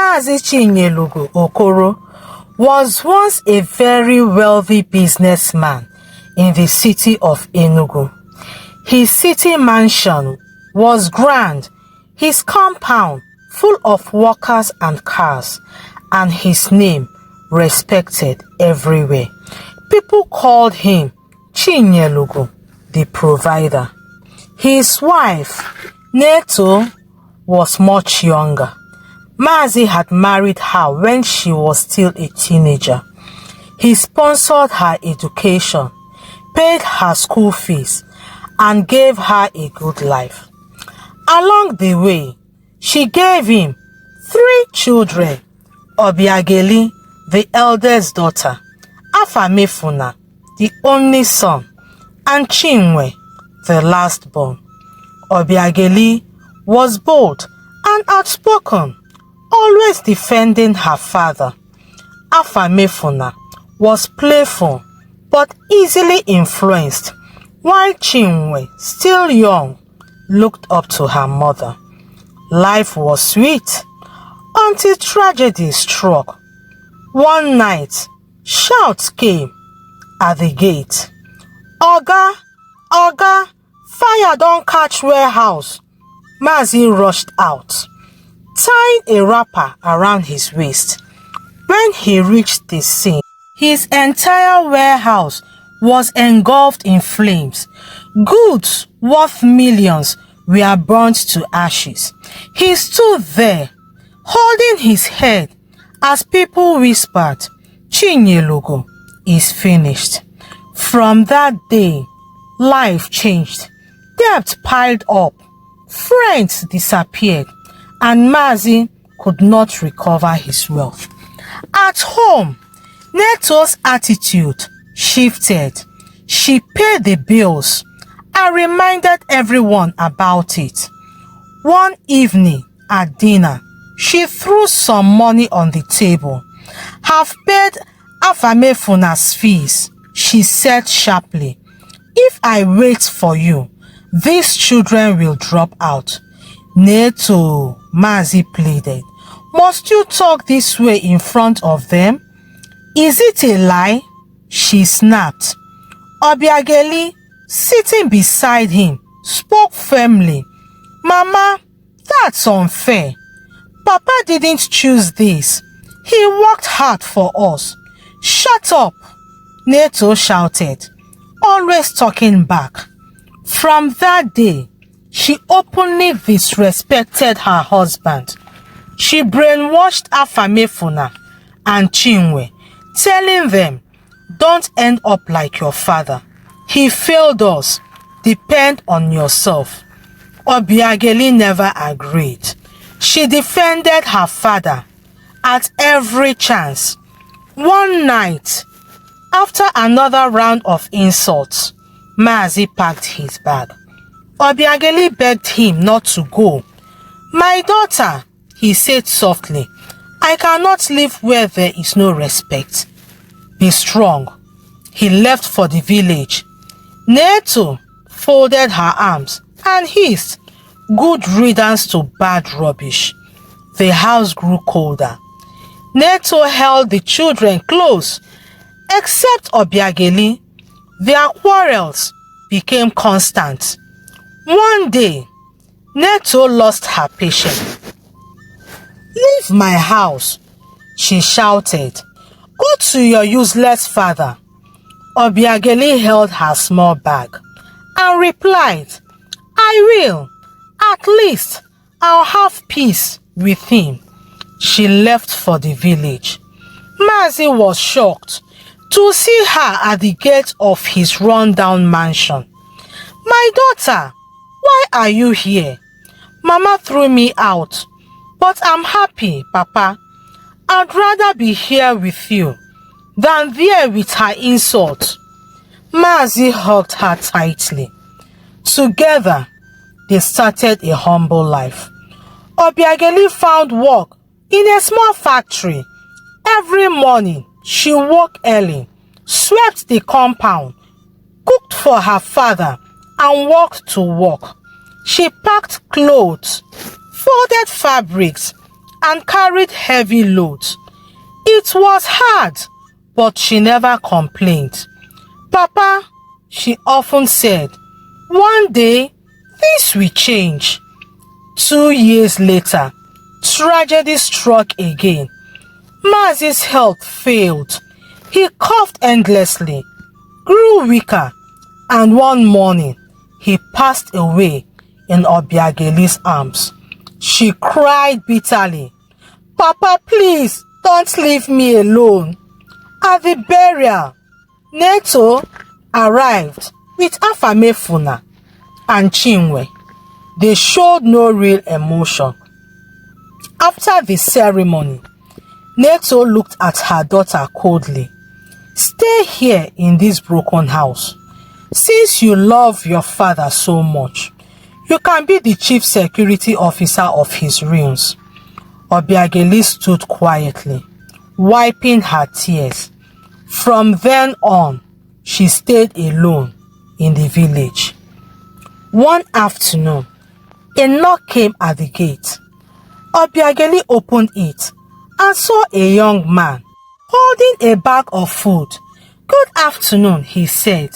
Mazi Chinyelugo Okoro was once a very wealthy businessman in the city of Enugu. His city mansion was grand, his compound full of workers and cars, and his name respected everywhere. People called him Chinyelugo, the provider. His wife, Neto, was much younger. Mazi had married her when she was still a teenager. He sponsored her education, paid her school fees, and gave her a good life. Along the way, she gave him 3 children: Obiageli, the eldest daughter, Afamefuna, the only son, and Chinwe, the last born. Obiageli was bold and outspoken, always defending her father. Afamefuna was playful but easily influenced, while Chinwe, still young, looked up to her mother. Life was sweet until tragedy struck. One night, shouts came at the gate. "Oga, Oga, fire don't catch warehouse." Mazi rushed out, tying a wrapper around his waist. When he reached the scene, his entire warehouse was engulfed in flames. Goods worth millions were burnt to ashes. He stood there, holding his head as people whispered, "Chinyelugo is finished." From that day, life changed. Debt piled up, friends disappeared, and Mazi could not recover his wealth. At home, Neto's attitude shifted. She paid the bills and reminded everyone about it. One evening at dinner, she threw some money on the table. "Have paid Afamefuna's fees," she said sharply. "If I wait for you, these children will drop out." "Neto," Mazi pleaded, "must you talk this way in front of them? Is it a lie?" She snapped. Obiageli, sitting beside him, spoke firmly. "Mama, that's unfair. Papa didn't choose this. He worked hard for us." "Shut up," Neto shouted, always talking back. From that day, she openly disrespected her husband. She brainwashed Afamefuna and Chinwe, telling them, "Don't end up like your father. He failed us. Depend on yourself." Obiageli never agreed. She defended her father at every chance. One night, after another round of insults, Mazi packed his bag. Obiageli begged him not to go. "My daughter," he said softly, "I cannot live where there is no respect. Be strong." He left for the village. Neto folded her arms and hissed, "Good riddance to bad rubbish." The house grew colder. Neto held the children close. Except Obiageli, their quarrels became constant. One day, Neto lost her patience. "Leave my house," she shouted. "Go to your useless father." Obiageli held her small bag and replied, "I will. At least I'll have peace with him." She left for the village. Mazi was shocked to see her at the gate of his run-down mansion. "My daughter, why are you here?" "Mama threw me out, but I'm happy, Papa. I'd rather be here with you than there with her insult." Mazi hugged her tightly. Together, they started a humble life. Obiageli found work in a small factory. Every morning, she woke early, swept the compound, cooked for her father, and walked to work. She packed clothes, folded fabrics, and carried heavy loads. It was hard, but she never complained. Papa, she often said, one day this will change. 2 years later, tragedy struck again. Mazi's health failed. He coughed endlessly, grew weaker, and one morning he passed away in Obiageli's arms. She cried bitterly, Papa, please don't leave me alone. At the burial, Neto arrived with Afamefuna and Chinwe. They showed no real emotion. After the ceremony, Neto looked at her daughter coldly. Stay here in this broken house. Since you love your father so much, you can be the chief security officer of his realms. Obiageli stood quietly, wiping her tears. From then on, she stayed alone in the village. One afternoon, a knock came at the gate. Obiageli opened it and saw a young man holding a bag of food. Good afternoon, he said.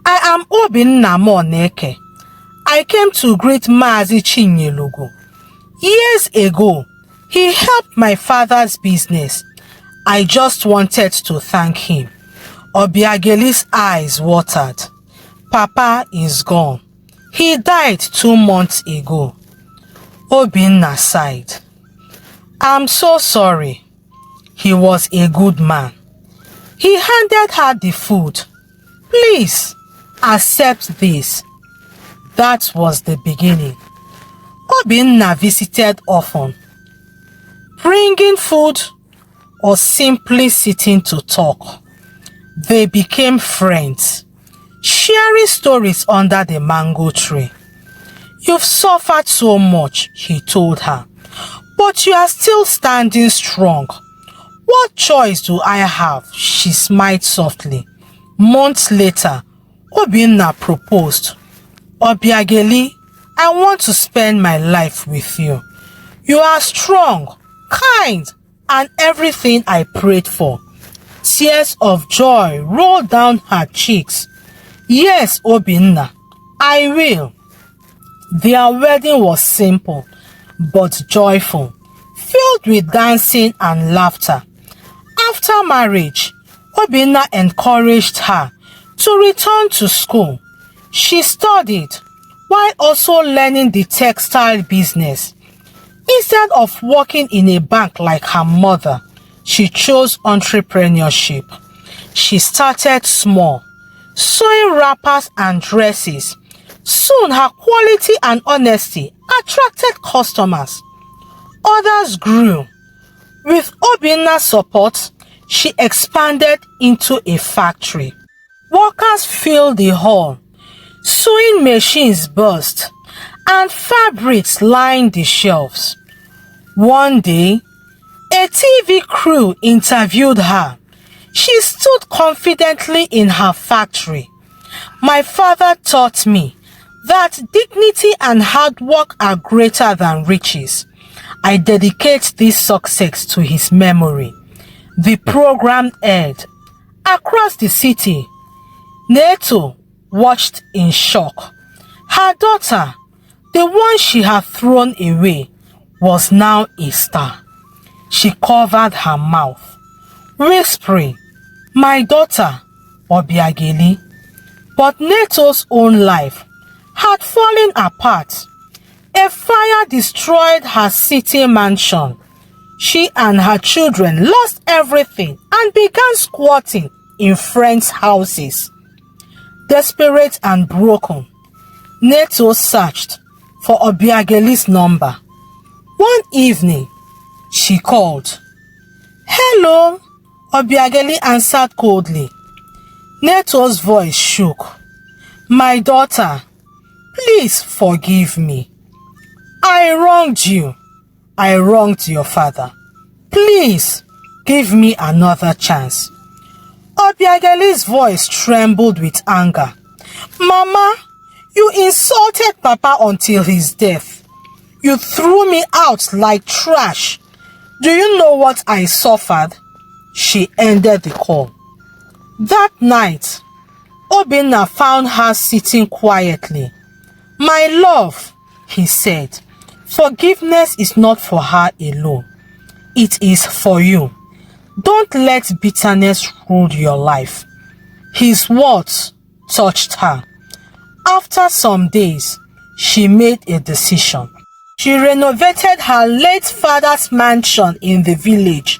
I am Obinna Moneke. I came to greet Mazi Chinyelugu. Years ago, he helped my father's business. I just wanted to thank him. Obiageli's eyes watered. Papa is gone. He died 2 months ago. Obinna sighed. I'm so sorry. He was a good man. He handed her the food. Please, accept this. That was the beginning. Obinna visited often, bringing food or simply sitting to talk. They became friends, sharing stories under the mango tree. You've suffered so much, he told her, but you are still standing strong. What choice do I have? She smiled softly. Months later, Obinna proposed. Obiageli, I want to spend my life with you. You are strong, kind, and everything I prayed for. Tears of joy rolled down her cheeks. Yes, Obinna, I will. Their wedding was simple but joyful, filled with dancing and laughter. After marriage, Obinna encouraged her to return to school. She studied while also learning the textile business. Instead of working in a bank like her mother, she chose entrepreneurship. She started small, sewing wrappers and dresses. Soon her quality and honesty attracted customers. Others grew. With Obinna's support, she expanded into a factory. Workers filled the hall. Sewing machines burst, and fabrics lined the shelves. One day, a TV crew interviewed her. She stood confidently in her factory. My father taught me that dignity and hard work are greater than riches. I dedicate this success to his memory. The program aired across the city. Neto watched in shock. Her daughter, the one she had thrown away, was now a star. She covered her mouth, whispering, my daughter, Obiageli. But Neto's own life had fallen apart. A fire destroyed her city mansion. She and her children lost everything and began squatting in friends' houses. Desperate and broken, Neto searched for Obiageli's number. One evening, she called. Hello, Obiageli answered coldly. Neto's voice shook. My daughter, please forgive me. I wronged you. I wronged your father. Please give me another chance. Obiageli's voice trembled with anger. Mama, you insulted Papa until his death. You threw me out like trash. Do you know what I suffered? She ended the call. That night, Obinna found her sitting quietly. My love, he said, forgiveness is not for her alone. It is for you. Don't let bitterness rule your life. His words touched her. After some days, she made a decision. She renovated her late father's mansion in the village.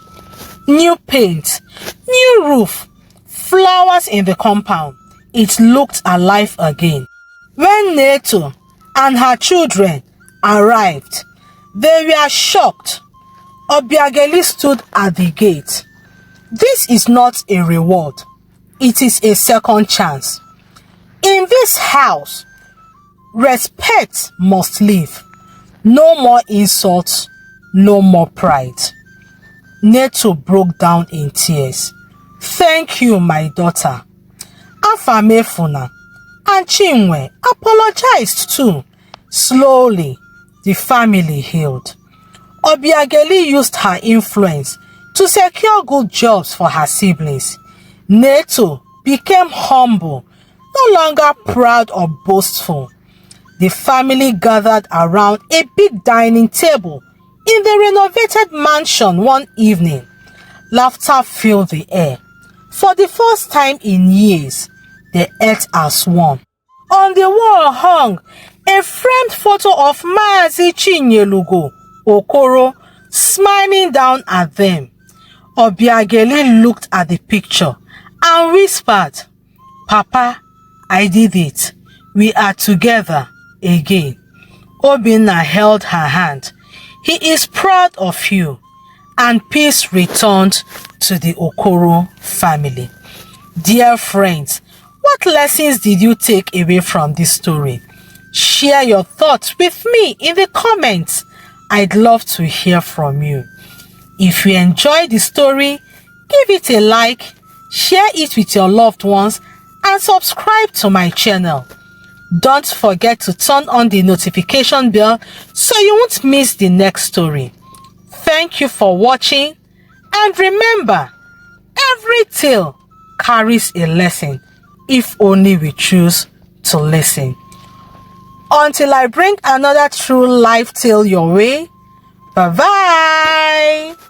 New paint, new roof, flowers in the compound. It looked alive again. When Neto and her children arrived, they were shocked. Obiageli stood at the gate. This is not a reward. It is a second chance. In this house, respect must live. No more insults, no more pride. Neto broke down in tears. Thank you, my daughter. Afamefuna and Chinwe apologized too. Slowly, the family healed. Obiageli used her influence to secure good jobs for her siblings. Neto became humble, no longer proud or boastful. The family gathered around a big dining table in the renovated mansion one evening. Laughter filled the air. For the first time in years, they ate as one. On the wall hung a framed photo of Maazi Chinyelugo Okoro smiling down at them. Obiageli looked at the picture and whispered, Papa, I did it. We are together again. Obinna held her hand. He is proud of you. And peace returned to the Okoro family. Dear friends, what lessons did you take away from this story? Share your thoughts with me in the comments. I'd love to hear from you. If you enjoyed the story, give it a like, share it with your loved ones, and subscribe to my channel. Don't forget to turn on the notification bell so you won't miss the next story. Thank you for watching, and remember, every tale carries a lesson if only we choose to listen. Until I bring another true life tale your way, bye-bye.